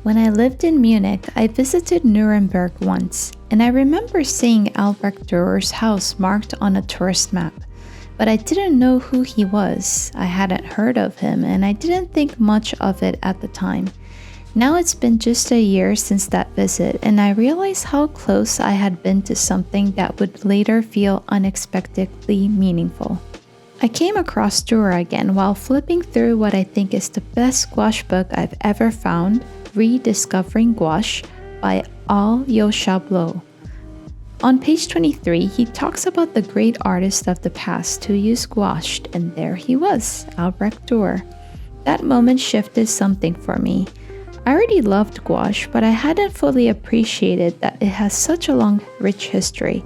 When I lived in Munich, I visited Nuremberg once, and I remember seeing Albrecht Dürer's house marked on a tourist map. But I didn't know who he was, I hadn't heard of him, and I didn't think much of it at the time. Now it's been just a year since that visit, and I realize how close I had been to something that would later feel unexpectedly meaningful. I came across Dürer again while flipping through what I think is the best gouache book I've ever found, Rediscovering Gouache by Gouache Book. On page 23, he talks about the great artists of the past who used gouache, and there he was, Albrecht Dürer. That moment shifted something for me. I already loved gouache, but I hadn't fully appreciated that it has such a long, rich history.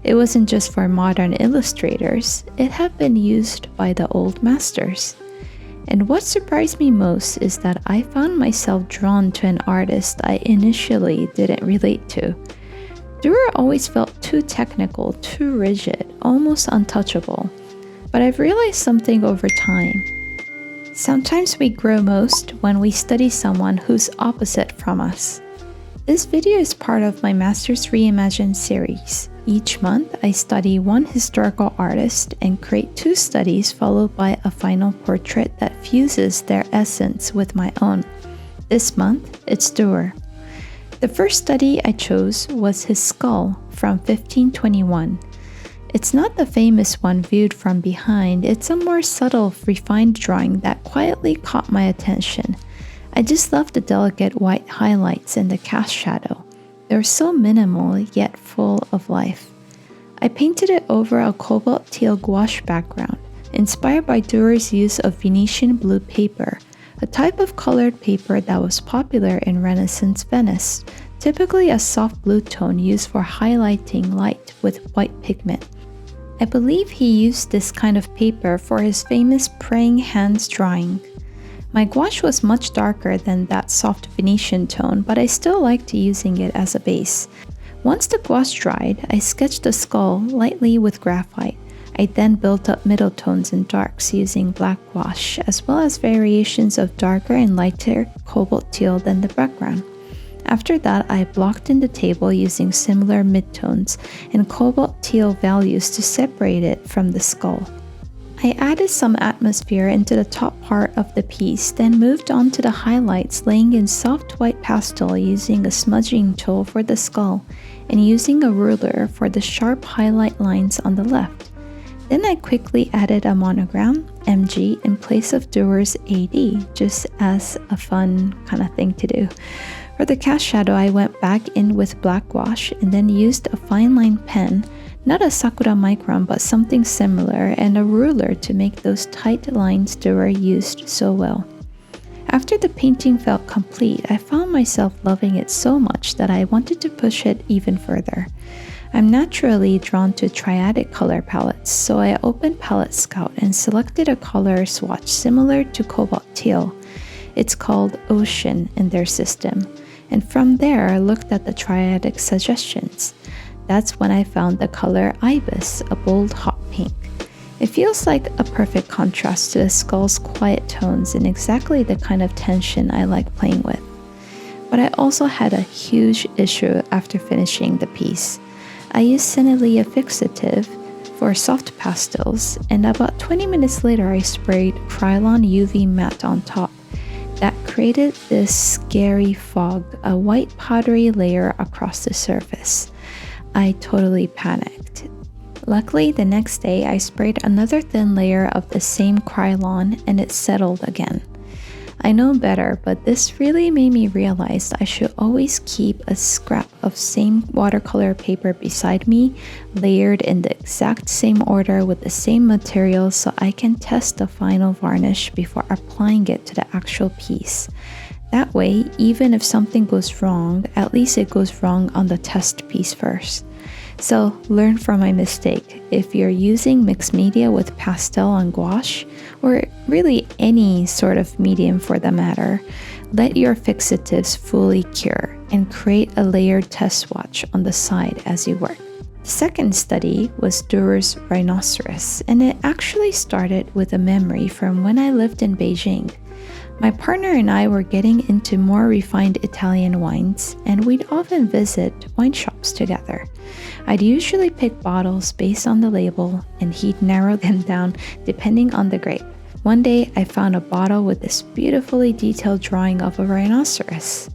It wasn't just for modern illustrators, it had been used by the old masters. And what surprised me most is that I found myself drawn to an artist I initially didn't relate to. Dürer always felt too technical, too rigid, almost untouchable. But I've realized something over time. Sometimes we grow most when we study someone who's opposite from us. This video is part of my Masters Reimagined series. Each month, I study one historical artist and create 2 studies followed by a final portrait that fuses their essence with my own. This month, it's Dürer. The first study I chose was his skull from 1521. It's not the famous one viewed from behind, it's a more subtle, refined drawing that quietly caught my attention. I just love the delicate white highlights and the cast shadow. They're so minimal yet full of life. I painted it over a cobalt teal gouache background, inspired by Dürer's use of Venetian blue paper, a type of colored paper that was popular in Renaissance Venice, typically a soft blue tone used for highlighting light with white pigment. I believe he used this kind of paper for his famous praying hands drawing. My gouache was much darker than that soft Venetian tone, but I still liked using it as a base. Once the gouache dried, I sketched the skull lightly with graphite. I then built up middle tones and darks using black gouache, as well as variations of darker and lighter cobalt teal than the background. After that, I blocked in the table using similar midtones and cobalt teal values to separate it from the skull. I added some atmosphere into the top part of the piece, then moved on to the highlights, laying in soft white pastel using a smudging tool for the skull and using a ruler for the sharp highlight lines on the left. Then I quickly added a monogram, MG, in place of Dürer's AD, just as a fun kind of thing to do. For the cast shadow, I went back in with black gouache and then used a fine line pen, not a Sakura micron but something similar, and a ruler to make those tight lines Dürer used so well. After the painting felt complete, I found myself loving it so much that I wanted to push it even further. I'm naturally drawn to triadic color palettes, so I opened Palette Scout and selected a color swatch similar to cobalt teal. It's called Ocean in their system, and from there I looked at the triadic suggestions. That's when I found the color Ibis, a bold hot pink. It feels like a perfect contrast to the skull's quiet tones and exactly the kind of tension I like playing with. But I also had a huge issue after finishing the piece. I used Sennelier fixative for soft pastels, and about 20 minutes later I sprayed Krylon UV matte on top. That created this scary fog, a white powdery layer across the surface. I totally panicked. Luckily, the next day I sprayed another thin layer of the same Krylon and it settled again. I know better, but this really made me realize I should always keep a scrap of same watercolor paper beside me, layered in the exact same order with the same material so I can test the final varnish before applying it to the actual piece. That way, even if something goes wrong, at least it goes wrong on the test piece first. So learn from my mistake. If you're using mixed media with pastel and gouache, or really any sort of medium for the matter, let your fixatives fully cure and create a layered test swatch on the side as you work. The second study was Dürer's Rhinoceros, and it actually started with a memory from when I lived in Beijing. My partner and I were getting into more refined Italian wines, and we'd often visit wine shops together. I'd usually pick bottles based on the label, and he'd narrow them down depending on the grape. One day, I found a bottle with this beautifully detailed drawing of a rhinoceros.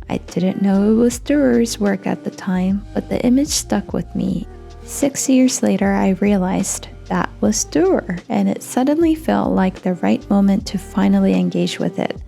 I didn't know it was Durer's work at the time, but the image stuck with me. 6 years later, I realized that was Durer, and it suddenly felt like the right moment to finally engage with it.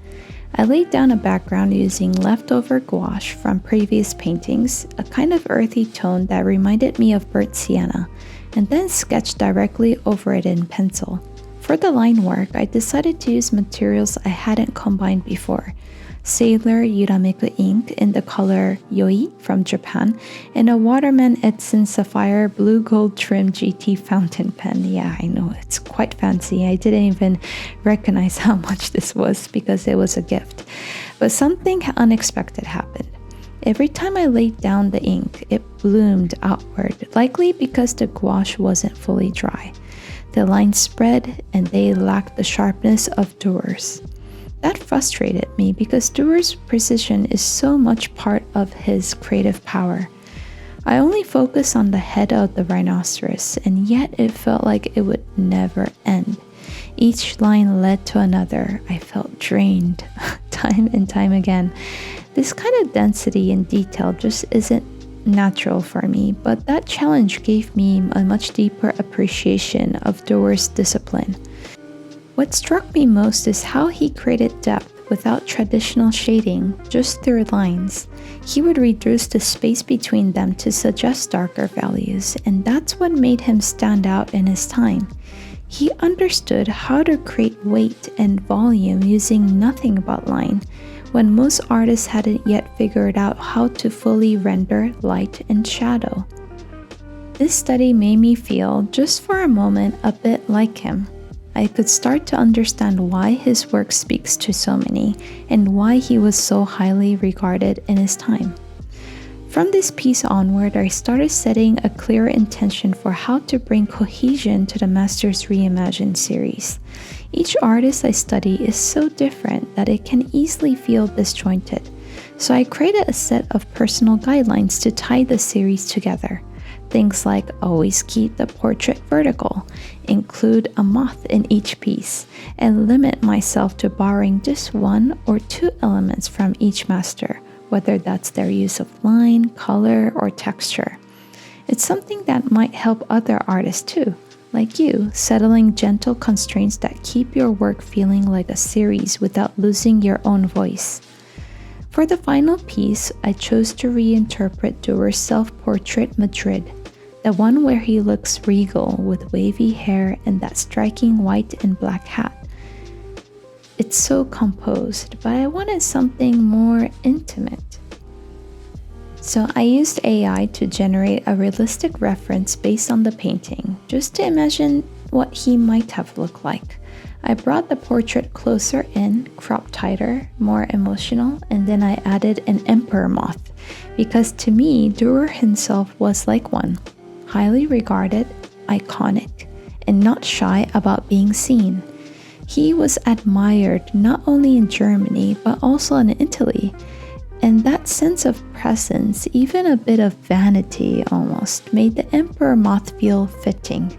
I laid down a background using leftover gouache from previous paintings, a kind of earthy tone that reminded me of burnt sienna, and then sketched directly over it in pencil. For the line work, I decided to use materials I hadn't combined before. Sailor Yurameku ink in the color Yoi from Japan, and a Waterman Edson Sapphire blue gold trim GT fountain pen. Yeah, I know, it's quite fancy. I didn't even recognize how much this was because it was a gift. But something unexpected happened. Every time I laid down the ink, it bloomed outward, likely because the gouache wasn't fully dry. The lines spread, and they lacked the sharpness of Durer's. That frustrated me because Durer's precision is so much part of his creative power. I only focused on the head of the rhinoceros, and yet it felt like it would never end. Each line led to another. I felt drained time and time again. This kind of density and detail just isn't natural for me, but that challenge gave me a much deeper appreciation of Durer's discipline. What struck me most is how he created depth without traditional shading, just through lines. He would reduce the space between them to suggest darker values, and that's what made him stand out in his time. He understood how to create weight and volume using nothing but line, when most artists hadn't yet figured out how to fully render light and shadow. This study made me feel, just for a moment, a bit like him. I could start to understand why his work speaks to so many, and why he was so highly regarded in his time. From this piece onward, I started setting a clear intention for how to bring cohesion to the Masters Reimagined series. Each artist I study is so different that it can easily feel disjointed, so I created a set of personal guidelines to tie the series together. Things like always keep the portrait vertical, include a moth in each piece, and limit myself to borrowing just 1 or 2 elements from each master, whether that's their use of line, color, or texture. It's something that might help other artists too, like you, settling gentle constraints that keep your work feeling like a series without losing your own voice. For the final piece, I chose to reinterpret Durer's self-portrait Madrid, the one where he looks regal with wavy hair and that striking white and black hat. It's so composed, but I wanted something more intimate. So I used AI to generate a realistic reference based on the painting, just to imagine what he might have looked like. I brought the portrait closer in, cropped tighter, more emotional, and then I added an emperor moth, because to me, Durer himself was like one. Highly regarded, iconic, and not shy about being seen. He was admired not only in Germany, but also in Italy. And that sense of presence, even a bit of vanity almost, made the emperor moth feel fitting.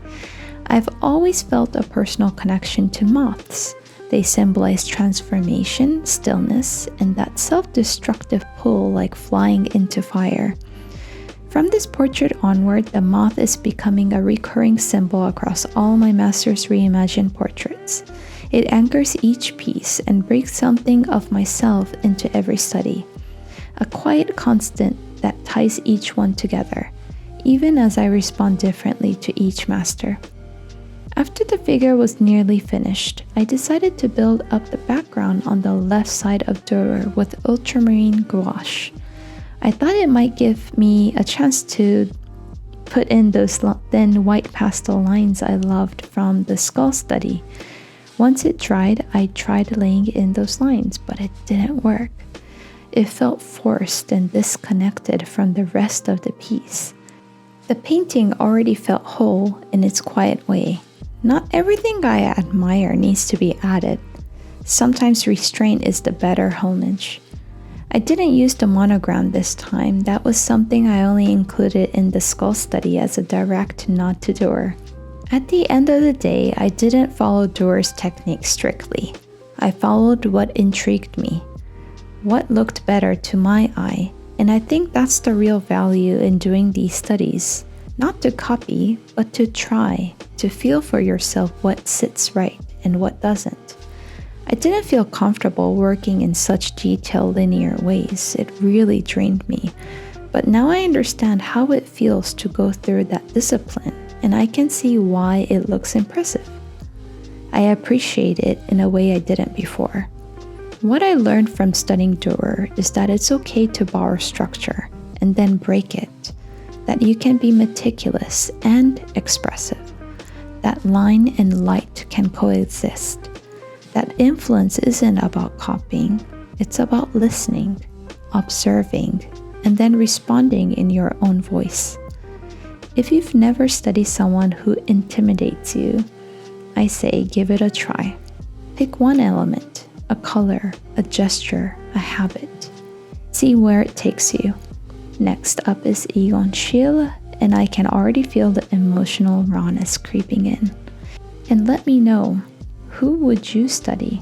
I've always felt a personal connection to moths. They symbolize transformation, stillness, and that self-destructive pull like flying into fire. From this portrait onward, the moth is becoming a recurring symbol across all my Masters Reimagined portraits. It anchors each piece and brings something of myself into every study. A quiet constant that ties each one together, even as I respond differently to each master. After the figure was nearly finished, I decided to build up the background on the left side of Durer with ultramarine gouache. I thought it might give me a chance to put in those thin white pastel lines I loved from the skull study. Once it dried, I tried laying in those lines, but it didn't work. It felt forced and disconnected from the rest of the piece. The painting already felt whole in its quiet way. Not everything I admire needs to be added. Sometimes restraint is the better homage. I didn't use the monogram this time. That was something I only included in the skull study as a direct nod to Durer. At the end of the day, I didn't follow Durer's technique strictly. I followed what intrigued me, what looked better to my eye, and I think that's the real value in doing these studies. Not to copy, but to try, to feel for yourself what sits right and what doesn't. I didn't feel comfortable working in such detailed linear ways. It really drained me. But now I understand how it feels to go through that discipline, and I can see why it looks impressive. I appreciate it in a way I didn't before. What I learned from studying Durer is that it's okay to borrow structure and then break it, that you can be meticulous and expressive, that line and light can coexist, that influence isn't about copying, it's about listening, observing, and then responding in your own voice. If you've never studied someone who intimidates you, I say give it a try. Pick one element, a color, a gesture, a habit. See where it takes you. Next up is Egon Schiele, and I can already feel the emotional rawness creeping in. And let me know, who would you study?